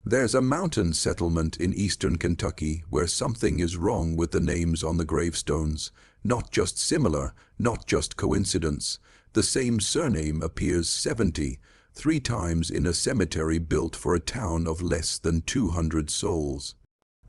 There's a mountain settlement in eastern Kentucky where something is wrong with the names on the gravestones. Not just similar, not just coincidence. The same surname appears 73 times in a cemetery built for a town of less than 200 souls.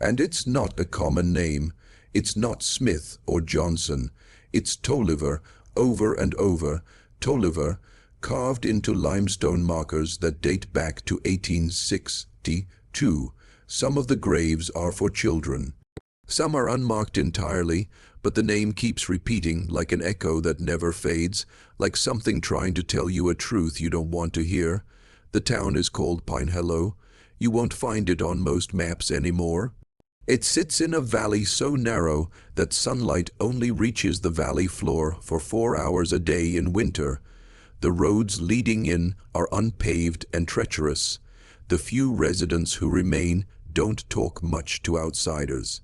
And it's not a common name. It's not Smith or Johnson. It's Tolliver, over and over. Tolliver, carved into limestone markers that date back to 1862. Some of the graves are for children. Some are unmarked entirely, but the name keeps repeating like an echo that never fades, like something trying to tell you a truth you don't want to hear. The town is called Pine Hollow. You won't find it on most maps anymore. It sits in a valley so narrow that sunlight only reaches the valley floor for 4 hours a day in winter. The roads leading in are unpaved and treacherous. The few residents who remain don't talk much to outsiders.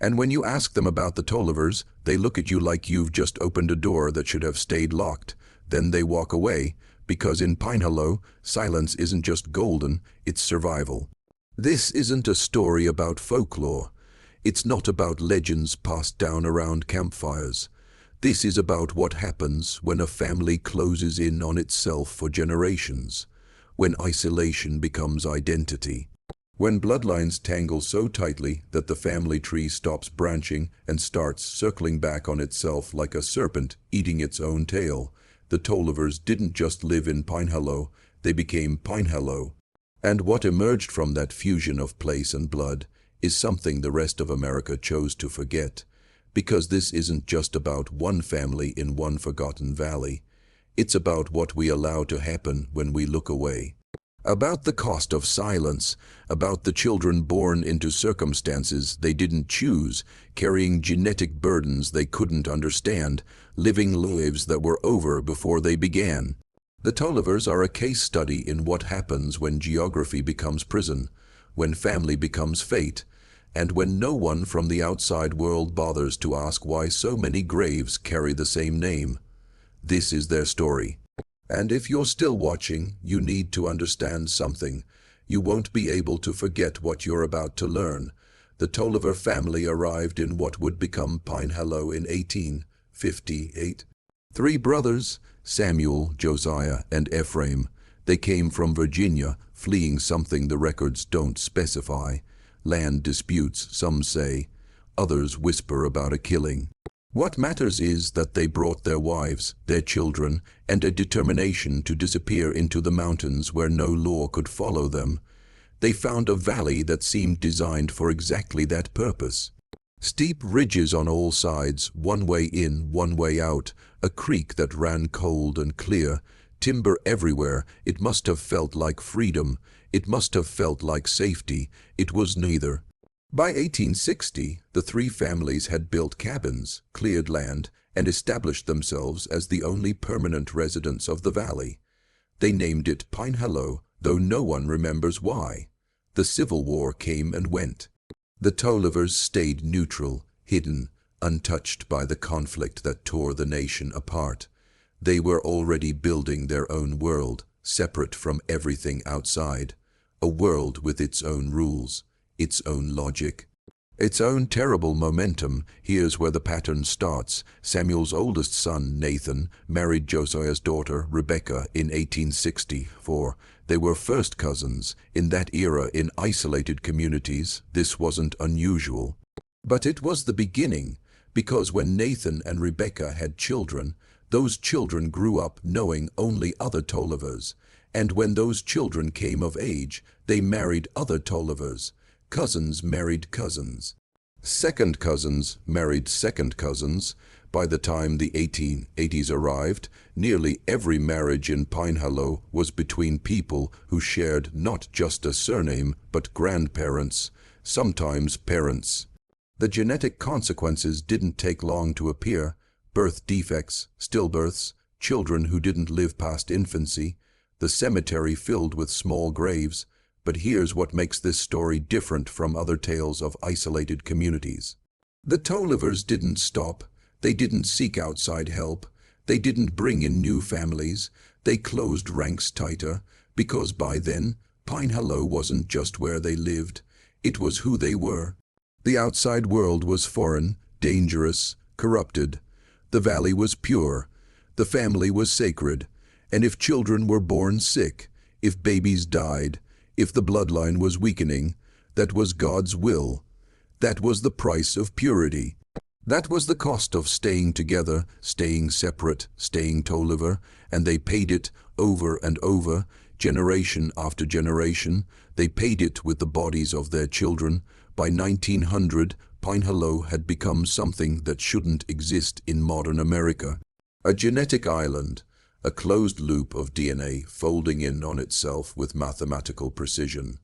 And when you ask them about the Tollivers, they look at you like you've just opened a door that should have stayed locked. Then they walk away, because in Pine Hollow, silence isn't just golden, it's survival. This isn't a story about folklore. It's not about legends passed down around campfires. This is about what happens when a family closes in on itself for generations, when isolation becomes identity, when bloodlines tangle so tightly that the family tree stops branching and starts circling back on itself like a serpent eating its own tail. The Tollivers didn't just live in Pine Hollow, they became Pine Hollow. And what emerged from that fusion of place and blood is something the rest of America chose to forget. Because this isn't just about one family in one forgotten valley. It's about what we allow to happen when we look away. About the cost of silence, about the children born into circumstances they didn't choose, carrying genetic burdens they couldn't understand, living lives that were over before they began. The Tollivers are a case study in what happens when geography becomes prison, when family becomes fate, and when no one from the outside world bothers to ask why so many graves carry the same name. This is their story. And if you're still watching, you need to understand something. You won't be able to forget what you're about to learn. The Tolliver family arrived in what would become Pine Hollow in 1858. 3 brothers, Samuel, Josiah, and Ephraim. They came from Virginia, fleeing something the records don't specify. Land disputes, some say. Others whisper about a killing. What matters is that they brought their wives, their children, and a determination to disappear into the mountains where no law could follow them. They found a valley that seemed designed for exactly that purpose. Steep ridges on all sides, one way in, one way out, a creek that ran cold and clear, timber everywhere. It must have felt like freedom. It must have felt like safety. It was neither. By 1860, the 3 families had built cabins, cleared land, and established themselves as the only permanent residents of the valley. They named it Pine Hollow, though no one remembers why. The Civil War came and went. The Tollivers stayed neutral, hidden, untouched by the conflict that tore the nation apart. They were already building their own world, separate from everything outside. A world with its own rules, its own logic, its own terrible momentum. Here's where the pattern starts. Samuel's oldest son, Nathan, married Josiah's daughter, Rebecca, in 1864. They were first cousins. In that era, in isolated communities, this wasn't unusual. But it was the beginning, because when Nathan and Rebecca had children, those children grew up knowing only other Tollivers. And when those children came of age, they married other Tollivers. Cousins married cousins. Second cousins married second cousins. By the time the 1880s arrived, nearly every marriage in Pine Hollow was between people who shared not just a surname, but grandparents, sometimes parents. The genetic consequences didn't take long to appear. Birth defects, stillbirths, children who didn't live past infancy, the cemetery filled with small graves. But here's what makes this story different from other tales of isolated communities. The Tollivers didn't stop. They didn't seek outside help. They didn't bring in new families. They closed ranks tighter, because by then, Pine Hollow wasn't just where they lived, it was who they were. The outside world was foreign, dangerous, corrupted. The valley was pure. The family was sacred. And if children were born sick, if babies died, if the bloodline was weakening, that was God's will. That was the price of purity. That was the cost of staying together, staying separate, staying Tolliver, and they paid it over and over, generation after generation. They paid it with the bodies of their children. By 1900, Pine Hollow had become something that shouldn't exist in modern America. A genetic island, a closed loop of DNA folding in on itself with mathematical precision.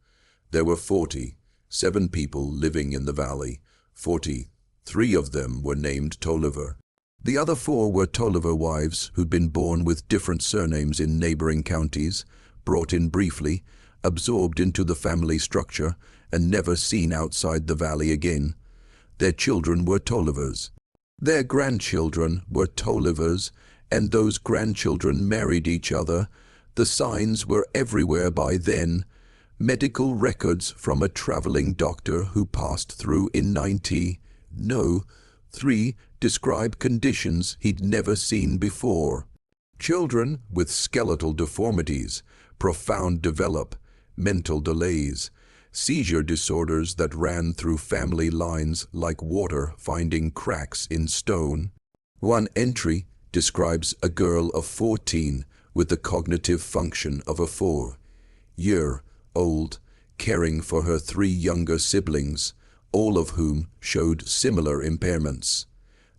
There were 47 people living in the valley. 43 of them were named Tolliver. The other 4 were Tolliver wives who'd been born with different surnames in neighboring counties, brought in briefly, absorbed into the family structure, and never seen outside the valley again. Their children were Tollivers. Their grandchildren were Tollivers, and those grandchildren married each other. The signs were everywhere by then. Medical records from a traveling doctor who passed through in 3 describe conditions he'd never seen before. Children with skeletal deformities, profound developmental delays, seizure disorders that ran through family lines like water finding cracks in stone. One entry describes a girl of 14 with the cognitive function of a 4-year-old, caring for her 3 younger siblings, all of whom showed similar impairments.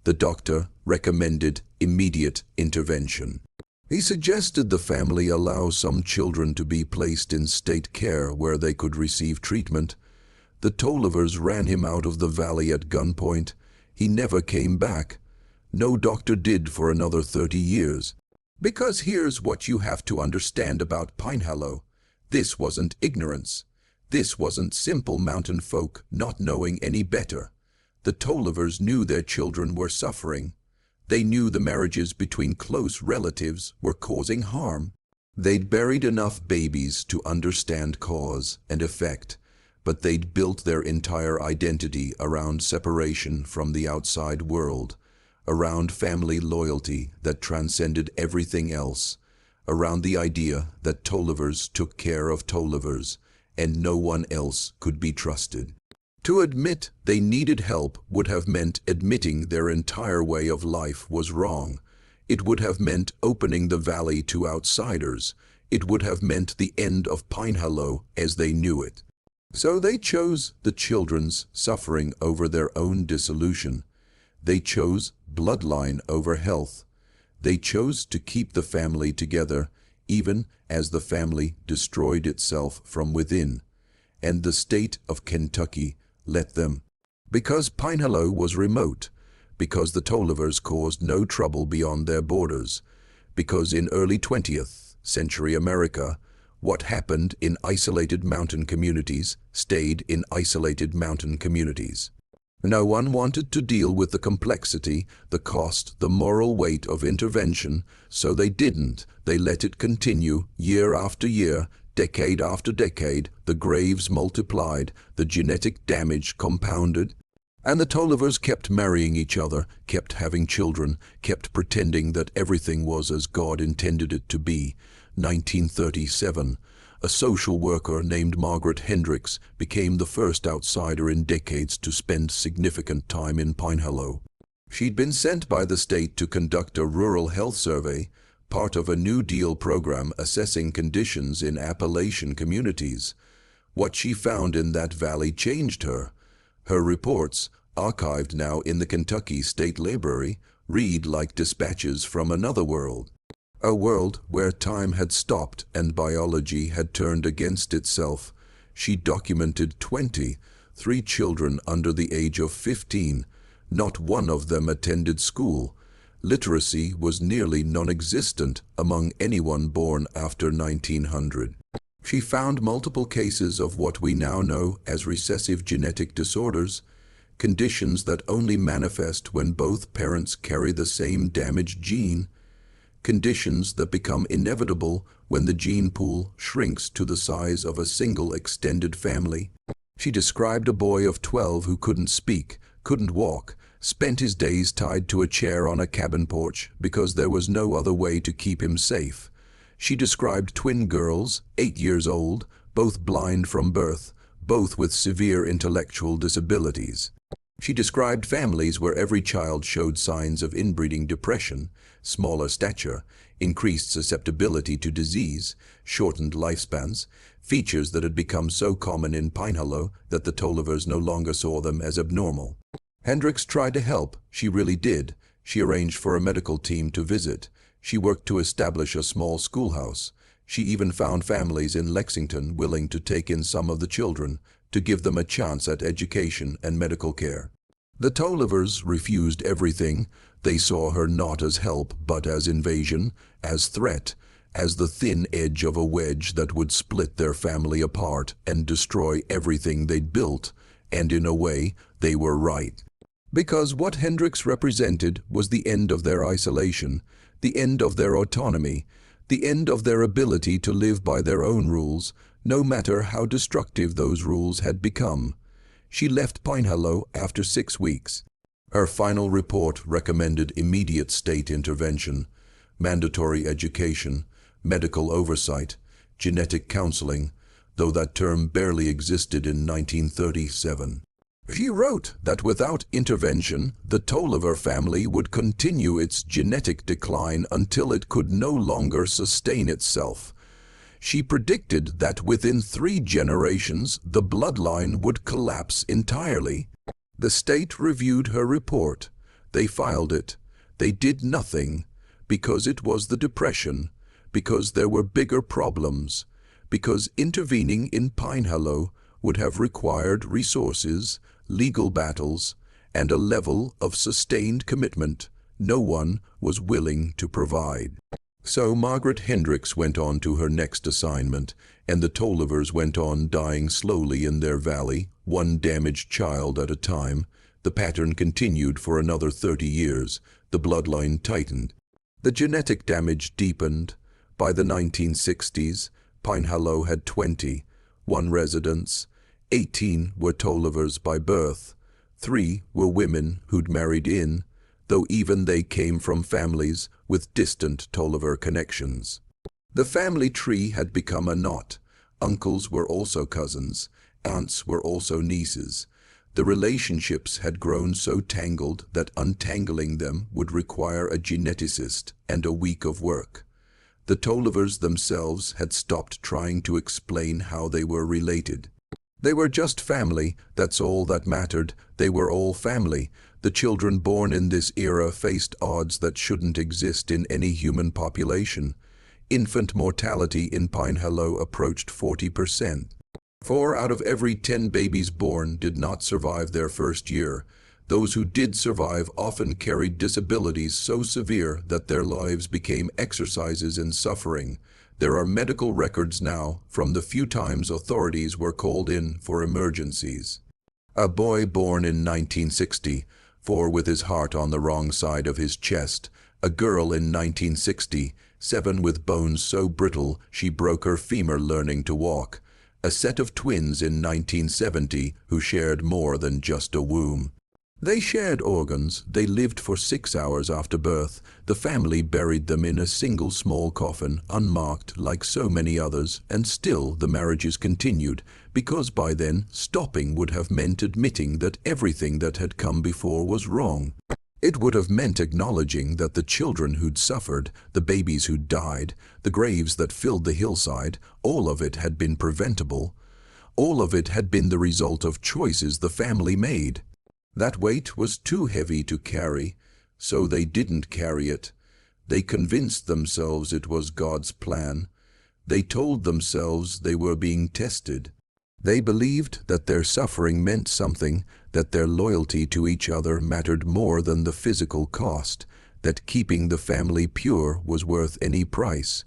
The doctor recommended immediate intervention. He suggested the family allow some children to be placed in state care where they could receive treatment. The Tollivers ran him out of the valley at gunpoint. He never came back. No doctor did for another 30 years. Because here's what you have to understand about Pine Hollow. This wasn't ignorance. This wasn't simple mountain folk not knowing any better. The Tollivers knew their children were suffering. They knew the marriages between close relatives were causing harm. They'd buried enough babies to understand cause and effect, but they'd built their entire identity around separation from the outside world, around family loyalty that transcended everything else, around the idea that Tollivers took care of Tollivers, and no one else could be trusted. To admit they needed help would have meant admitting their entire way of life was wrong. It would have meant opening the valley to outsiders. It would have meant the end of Pine Hollow as they knew it. So they chose the children's suffering over their own dissolution. They chose bloodline over health. They chose to keep the family together, even as the family destroyed itself from within. And the state of Kentucky let them. Because Pine Hollow was remote, because the Tollivers caused no trouble beyond their borders, because in early 20th century America, what happened in isolated mountain communities stayed in isolated mountain communities. No one wanted to deal with the complexity, the cost, the moral weight of intervention, so they didn't. They let it continue year after year, decade after decade. The graves multiplied, the genetic damage compounded, and the Tollivers kept marrying each other, kept having children, kept pretending that everything was as God intended it to be. 1937, a social worker named Margaret Hendricks became the first outsider in decades to spend significant time in Pine Hollow. She'd been sent by the state to conduct a rural health survey, part of a New Deal program assessing conditions in Appalachian communities. What she found in that valley changed her. Her reports, archived now in the Kentucky State Library, read like dispatches from another world. A world where time had stopped and biology had turned against itself. She documented 23 children under the age of 15. Not one of them attended school. Literacy was nearly non-existent among anyone born after 1900. She found multiple cases of what we now know as recessive genetic disorders, conditions that only manifest when both parents carry the same damaged gene, conditions that become inevitable when the gene pool shrinks to the size of a single extended family. She described a boy of 12 who couldn't speak, couldn't walk, spent his days tied to a chair on a cabin porch because there was no other way to keep him safe. She described twin girls, 8 years old, both blind from birth, both with severe intellectual disabilities. She described families where every child showed signs of inbreeding depression, smaller stature, increased susceptibility to disease, shortened lifespans, features that had become so common in Pinehullo that the Tollivers no longer saw them as abnormal. Hendricks tried to help, she really did. She arranged for a medical team to visit. She worked to establish a small schoolhouse. She even found families in Lexington willing to take in some of the children, to give them a chance at education and medical care. The Tollivers refused everything. They saw her not as help, but as invasion, as threat, as the thin edge of a wedge that would split their family apart and destroy everything they'd built. And in a way, they were right. Because what Hendricks represented was the end of their isolation, the end of their autonomy, the end of their ability to live by their own rules, no matter how destructive those rules had become. She left Pinehullo after 6 weeks. Her final report recommended immediate state intervention, mandatory education, medical oversight, genetic counseling, though that term barely existed in 1937. She wrote that without intervention, the Tolliver family would continue its genetic decline until it could no longer sustain itself. She predicted that within 3 generations, the bloodline would collapse entirely. The state reviewed her report. They filed it. They did nothing, because it was the Depression, because there were bigger problems, because intervening in Pinehullo would have required resources, legal battles, and a level of sustained commitment no one was willing to provide. So Margaret Hendricks went on to her next assignment, and the Tollivers went on dying slowly in their valley, one damaged child at a time. The pattern continued for another 30 years. The bloodline tightened. The genetic damage deepened. By the 1960s, Pinehullo had 21 residents. 18 were Tollivers by birth. 3 were women who'd married in, though even they came from families with distant Tolliver connections. The family tree had become a knot. Uncles were also cousins. Aunts were also nieces. The relationships had grown so tangled that untangling them would require a geneticist and a week of work. The Tollivers themselves had stopped trying to explain how they were related. They were just family, that's all that mattered. They were all family. The children born in this era faced odds that shouldn't exist in any human population. Infant mortality in Pinehullo approached 40%. 4 out of every 10 babies born did not survive their first year. Those who did survive often carried disabilities so severe that their lives became exercises in suffering. There are medical records now from the few times authorities were called in for emergencies. A boy born in 1960, with his heart on the wrong side of his chest. A girl in 1967 with bones so brittle she broke her femur learning to walk. A set of twins in 1970 who shared more than just a womb. They shared organs. They lived for 6 hours after birth. The family buried them in a single small coffin, unmarked like so many others, and still the marriages continued, because by then stopping would have meant admitting that everything that had come before was wrong. It would have meant acknowledging that the children who'd suffered, the babies who'd died, the graves that filled the hillside, all of it had been preventable. All of it had been the result of choices the family made. That weight was too heavy to carry, so they didn't carry it. They convinced themselves it was God's plan. They told themselves they were being tested. They believed that their suffering meant something, that their loyalty to each other mattered more than the physical cost, that keeping the family pure was worth any price,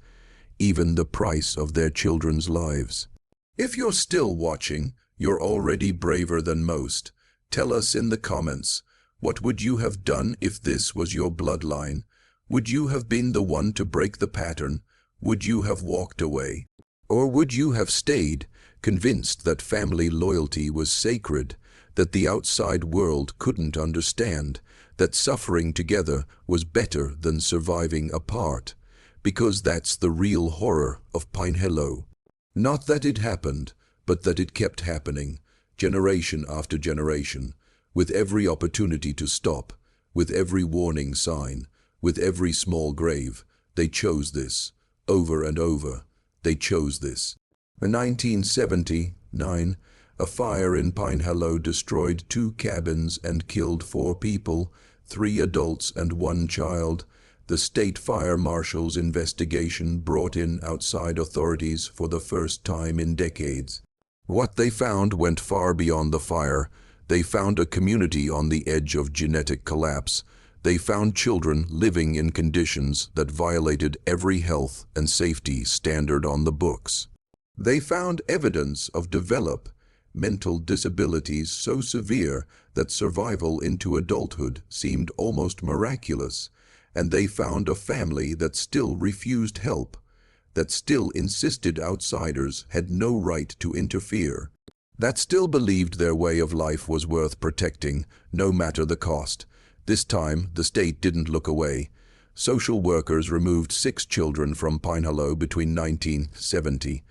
even the price of their children's lives. If you're still watching, you're already braver than most. Tell us in the comments, what would you have done if this was your bloodline? Would you have been the one to break the pattern? Would you have walked away? Or would you have stayed, convinced that family loyalty was sacred, that the outside world couldn't understand, that suffering together was better than surviving apart? Because that's the real horror of Pine Hollow. Not that it happened, but that it kept happening, generation after generation, with every opportunity to stop, with every warning sign, with every small grave. They chose this. Over and over, they chose this. In 1979, a fire in Pine Hollow destroyed 2 cabins and killed 4 people, 3 adults and 1 child. The state fire marshal's investigation brought in outside authorities for the first time in decades. What they found went far beyond the fire. They found a community on the edge of genetic collapse. They found children living in conditions that violated every health and safety standard on the books. They found evidence of developmental disabilities so severe that survival into adulthood seemed almost miraculous. And they found a family that still refused help, that still insisted outsiders had no right to interfere, that still believed their way of life was worth protecting, no matter the cost. This time, the state didn't look away. Social workers removed 6 children from Pine Hollow between 1979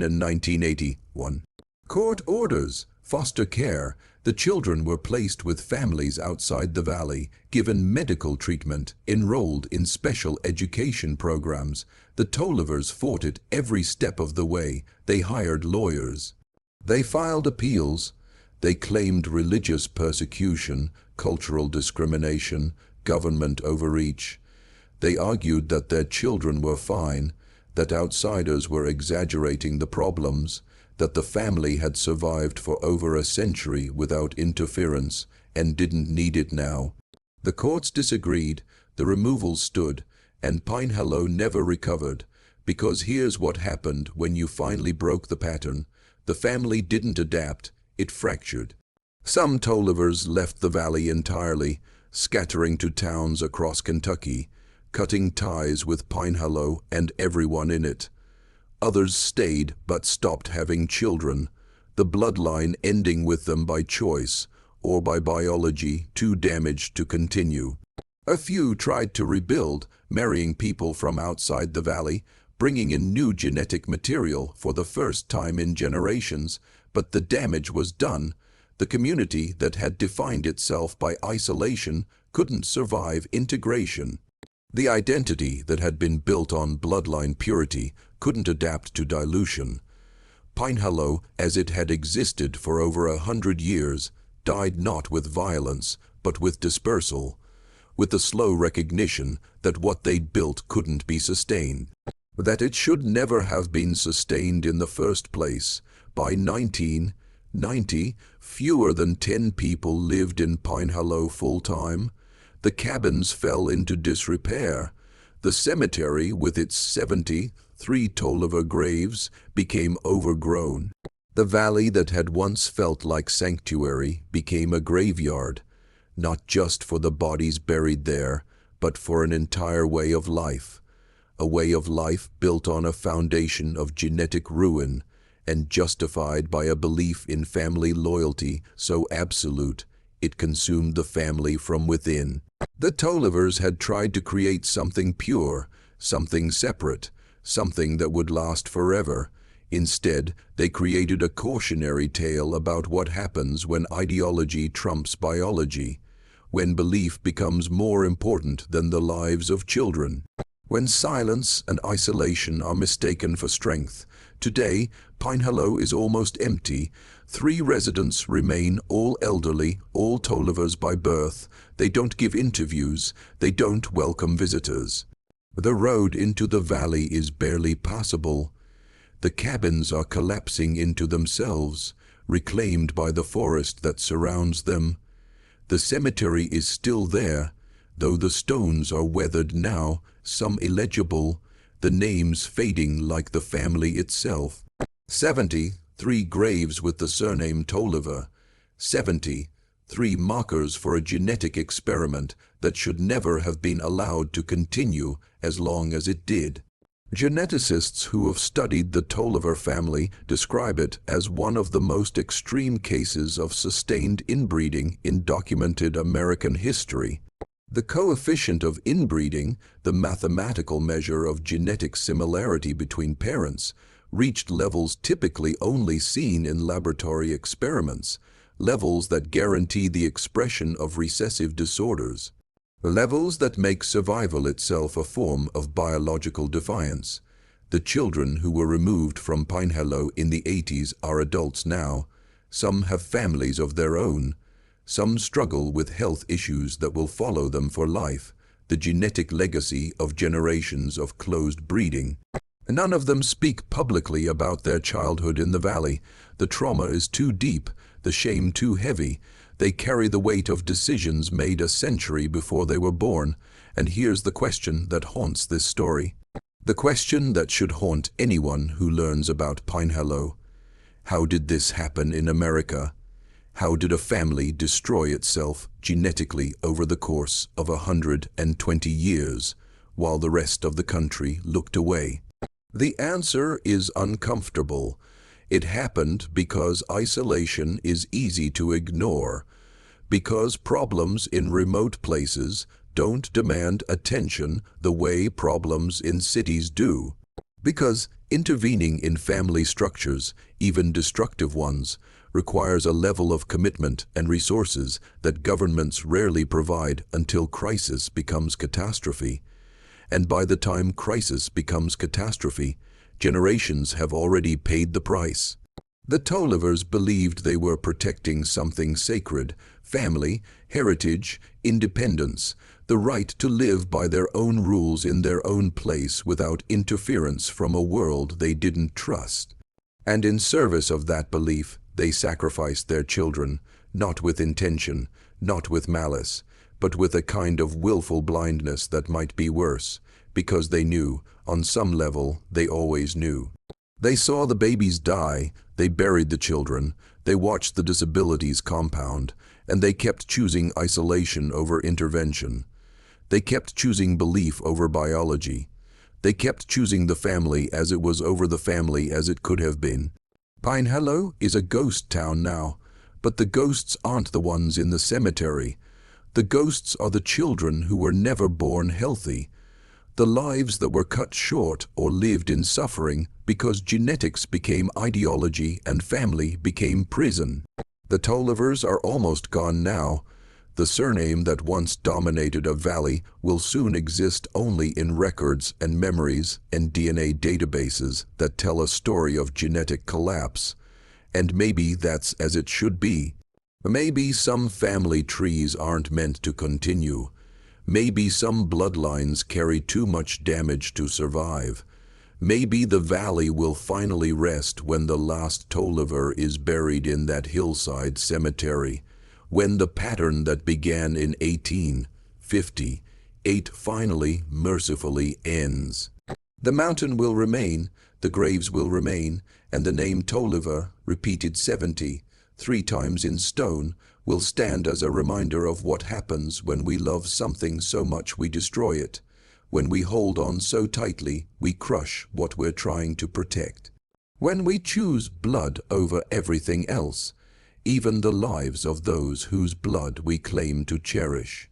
and 1981. Court orders, foster care. The children were placed with families outside the valley, given medical treatment, enrolled in special education programs. The Tollivers fought it every step of the way. They hired lawyers. They filed appeals. They claimed religious persecution, cultural discrimination, government overreach. They argued that their children were fine, that outsiders were exaggerating the problems, that the family had survived for over a century without interference and didn't need it now. The courts disagreed, the removals stood, and Pine Hollow never recovered. Because here's what happened when you finally broke the pattern. The family didn't adapt, it fractured. Some Tollivers left the valley entirely, scattering to towns across Kentucky, cutting ties with Pine Hollow and everyone in it. Others stayed but stopped having children, the bloodline ending with them by choice or by biology too damaged to continue. A few tried to rebuild, marrying people from outside the valley, bringing in new genetic material for the first time in generations, but the damage was done. The community that had defined itself by isolation couldn't survive integration. The identity that had been built on bloodline purity couldn't adapt to dilution. Pine Hollow, as it had existed for over 100 years, died not with violence, but with dispersal, with the slow recognition that what they'd built couldn't be sustained, that it should never have been sustained in the first place. By 1990, fewer than 10 people lived in Pine Hollow full-time. The cabins fell into disrepair. The cemetery, with its 73 Tolliver graves, became overgrown. The valley that had once felt like sanctuary became a graveyard, not just for the bodies buried there, but for an entire way of life. A way of life built on a foundation of genetic ruin and justified by a belief in family loyalty so absolute it consumed the family from within. The Tollivers had tried to create something pure, something separate, something that would last forever. Instead, they created a cautionary tale about what happens when ideology trumps biology, when belief becomes more important than the lives of children, when silence and isolation are mistaken for strength. Today, Pine Hollow is almost empty. 3 residents remain, all elderly, all Tollivers by birth. They don't give interviews. They don't welcome visitors. The road into the valley is barely passable. The cabins are collapsing into themselves, reclaimed by the forest that surrounds them. The cemetery is still there, though the stones are weathered now, some illegible, the names fading like the family itself. 73 graves with the surname Tolliver. 73 3 markers for a genetic experiment that should never have been allowed to continue as long as it did. Geneticists who have studied the Tolliver family describe it as one of the most extreme cases of sustained inbreeding in documented American history. The coefficient of inbreeding, the mathematical measure of genetic similarity between parents, reached levels typically only seen in laboratory experiments, levels that guarantee the expression of recessive disorders. Levels that make survival itself a form of biological defiance. The children who were removed from Pinehillow in the 80s are adults now. Some have families of their own. Some struggle with health issues that will follow them for life, the genetic legacy of generations of closed breeding. None of them speak publicly about their childhood in the valley. The trauma is too deep, the shame too heavy. They carry the weight of decisions made a century before they were born. And here's the question that haunts this story. The question that should haunt anyone who learns about Pinehillow. How did this happen in America? How did a family destroy itself genetically over the course of 120 years, while the rest of the country looked away? The answer is uncomfortable. It happened because isolation is easy to ignore, because problems in remote places don't demand attention the way problems in cities do, because intervening in family structures, even destructive ones, requires a level of commitment and resources that governments rarely provide until crisis becomes catastrophe. And by the time crisis becomes catastrophe, generations have already paid the price. The Tollivers believed they were protecting something sacred: family, heritage, independence, the right to live by their own rules in their own place without interference from a world they didn't trust. And in service of that belief, they sacrificed their children, not with intention, not with malice, but with a kind of willful blindness that might be worse, because they knew, on some level, they always knew. They saw the babies die, they buried the children, they watched the disabilities compound, and they kept choosing isolation over intervention. They kept choosing belief over biology. They kept choosing the family as it was over the family as it could have been. Pinehillow is a ghost town now, but the ghosts aren't the ones in the cemetery. The ghosts are the children who were never born healthy, the lives that were cut short or lived in suffering because genetics became ideology and family became prison. The Tollivers are almost gone now. The surname that once dominated a valley will soon exist only in records and memories and DNA databases that tell a story of genetic collapse. And maybe that's as it should be. Maybe some family trees aren't meant to continue. Maybe some bloodlines carry too much damage to survive. Maybe the valley will finally rest when the last Tolliver is buried in that hillside cemetery, when the pattern that began in 1858 finally, mercifully ends. The mountain will remain, the graves will remain, and the name Tolliver, repeated 73 times in stone, will stand as a reminder of what happens when we love something so much we destroy it, when we hold on so tightly we crush what we're trying to protect, when we choose blood over everything else, even the lives of those whose blood we claim to cherish.